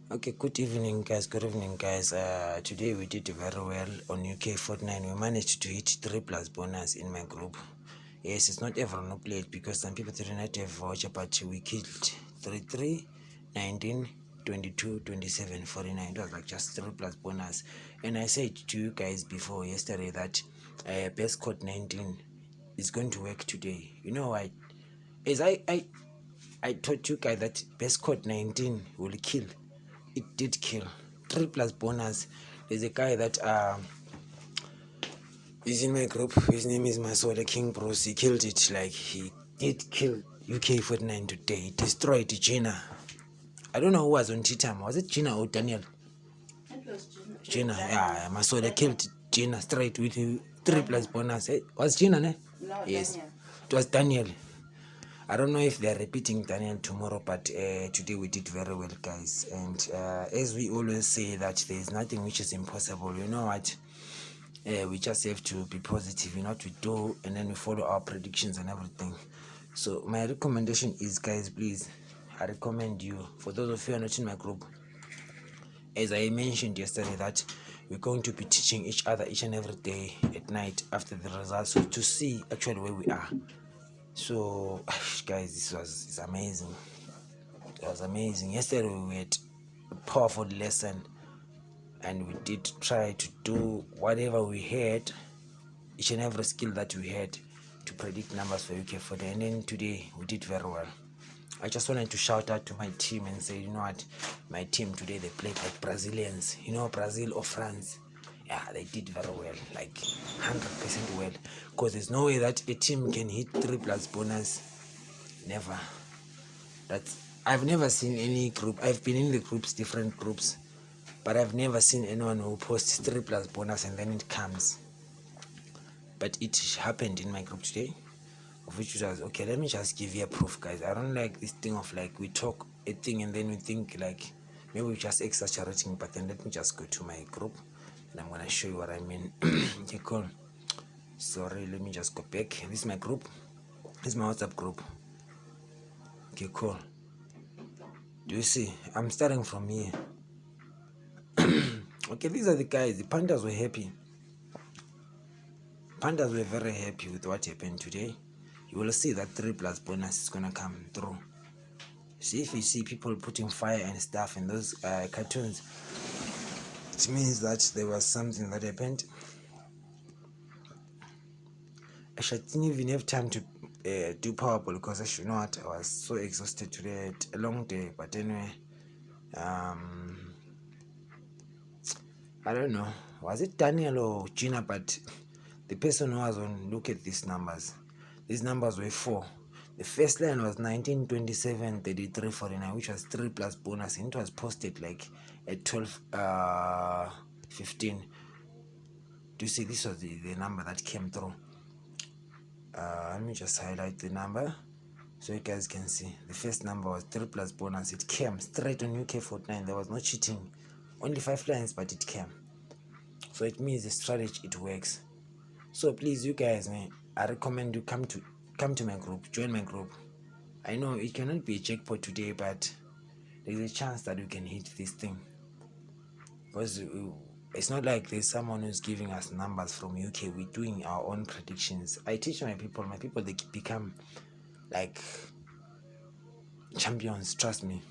Okay, good evening, guys. Good evening, guys. Today we did very well on UK Fortnite. We managed to hit 3 plus bonus in my group. Yes, it's not everyone who played because some people did not have voucher, but we killed 3, 19, 22, 27, 49. It was like just 3 plus bonus. And I said to you guys before yesterday that best code 19 is going to work today. You know why? As I told you guys that best code 19 will kill. It did kill 3 plus bonus. There's a guy that is in my group. His name is Masoda King Bros. He killed it. Like, he did kill UK 49 today. He destroyed Gina. I don't know who was on T-Time. Was it Gina or Daniel? It was Gina. Gina, yeah. Masoda killed Gina straight with 3 plus bonus. Was Gina, ne? No, Yes. Daniel. It was Daniel. I don't know if they're repeating Daniel tomorrow, but today we did very well, guys. And as we always say that there's nothing which is impossible. You know what? We just have to be positive, you know what we do, and then we follow our predictions and everything. So my recommendation is, guys, please, I recommend you, for those of you who are not in my group, as I mentioned yesterday, that we're going to be teaching each other each and every day at night after the results, so to see actually where we are. So guys, it's amazing. It was amazing. Yesterday we had a powerful lesson, and we did try to do whatever we had, each and every skill that we had, to predict numbers for UK40. And then today we did very well. I just wanted to shout out to my team and say, you know what, my team today, they played like Brazilians, you know, Brazil or France. Yeah, they did very well, like 100% well, because there's no way that a team can hit 3 plus bonus. Never. I've never seen any group. I've been in the groups, different groups, but I've never seen anyone who posts 3 plus bonus and then it comes. But it happened in my group today, of which was okay. Let me just give you a proof, guys. I don't like this thing of like we talk a thing and then we think like maybe we're just exaggerating, but then let me just go to my group and I'm gonna show you what I mean. Okay, cool. Sorry, let me just go back. This is my group. This is my WhatsApp group. Okay, cool. Do you see? I'm starting from here. Okay, these are the guys. The Pandas were happy. Pandas were very happy with what happened today. You will see that 3 plus bonus is gonna come through. See, if you see people putting fire and stuff in those cartoons, it means that there was something that happened. Actually, I didn't even have time to do Powerball because I know what, I was so exhausted today. A long day, but anyway, I don't know, was it Daniel or Gina, but the person who was on, look at these numbers. These numbers were 4. The first line was 19, 27, 33, 49, which was 3 plus bonus, and it was posted like at 12, 15. Do you see? This was the number that came through. Let me just highlight the number so you guys can see. The first number was 3 plus bonus. It came straight on UK Fortnite. There was no cheating. Only 5 lines, but it came. So it means the strategy, it works. So please, you guys, man, I recommend you come to my group, join my group. I know it cannot be a jackpot today, but there's a chance that we can hit this thing, because it's not like there's someone who's giving us numbers from UK. We're doing our own predictions. I teach my people, they become like champions, trust me.